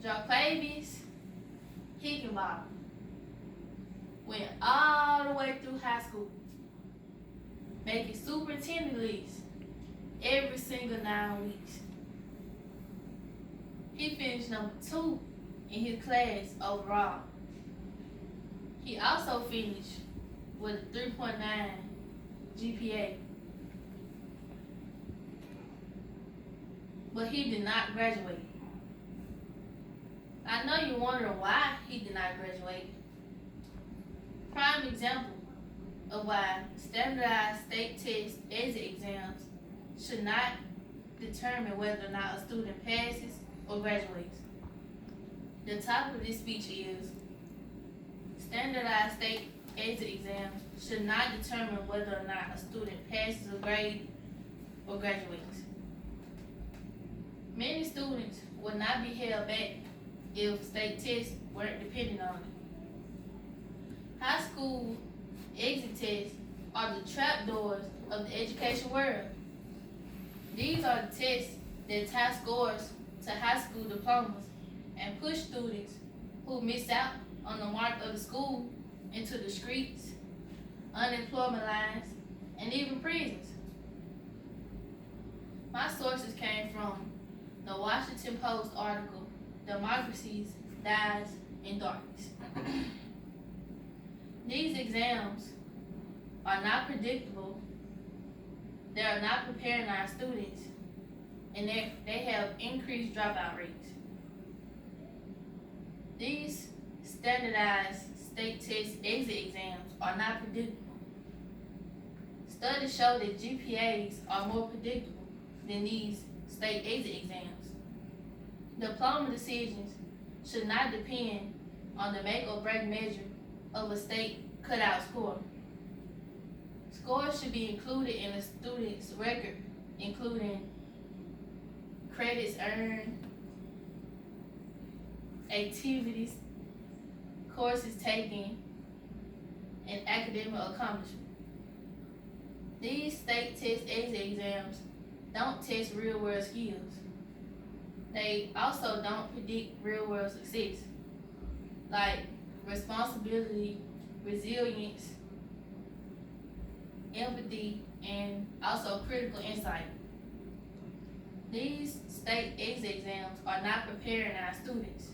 Jarquavius Hickenbottom went all the way through high school, making superintendent lists every single 9 weeks. He finished number 2 in his class overall. He also finished with a 3.9 GPA. But he did not graduate. I know you're wondering why he did not graduate. Prime example of why standardized state test exit exams should not determine whether or not a student passes or graduates. The topic of this speech is standardized state exit exams should not determine whether or not a student passes a grade or graduates. Many students would not be held back if state tests weren't dependent on it. High school exit tests are the trapdoors of the education world. These are the tests that tie scores to high school diplomas and push students who miss out on the mark of the school into the streets, unemployment lines, and even prisons. My sources came from the Washington Post article, Democracies Dies in Darkness. These exams are not predictable, they are not preparing our students, and they have increased dropout rates. These standardized state test exit exams are not predictable. Studies show that GPAs are more predictable than these state exit exams. Diploma decisions should not depend on the make or break measure of a state cutout score. Scores should be included in a student's record, including credits earned, activities, courses taken, and academic accomplishment. These state test exit exams don't test real-world skills. They also don't predict real-world success, like responsibility, resilience, empathy, and also critical insight. These state exit exams are not preparing our students.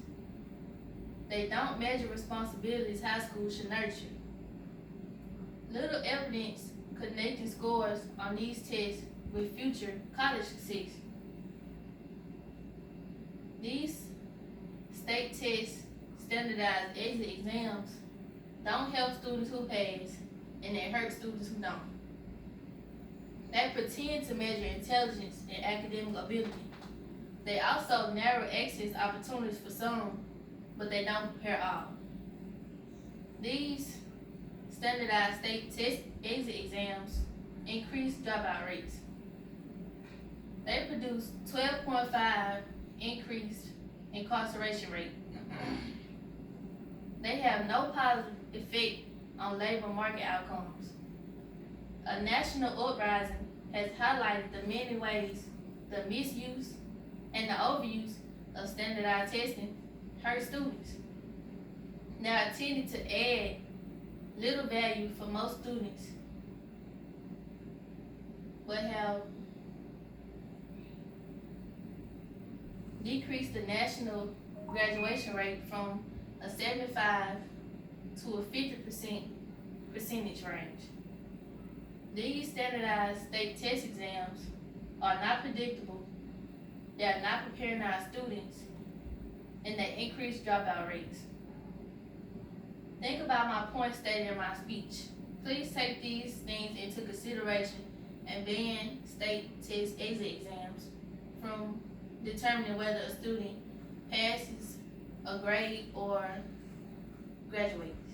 They don't measure responsibilities high school should nurture. Little evidence connecting scores on these tests with future college success. These state test standardized exit exams don't help students who pass, and they hurt students who don't. They pretend to measure intelligence and academic ability. They also narrow access opportunities for some, but they don't prepare all. These standardized state test exit exams increase dropout rates. They produce 12.5 increased incarceration rate. They have no positive effect on labor market outcomes. A national uprising has highlighted the many ways the misuse and the overuse of standardized testing hurt students. They are intended to add little value for most students, but have decreased the national graduation rate from a 75 to a 50% percentage range. These standardized state test exams are not predictable, they are not preparing our students, and they increase dropout rates. Think about my points stated in my speech. Please take these things into consideration and ban state test exit exams from determining whether a student passes a grade or graduates.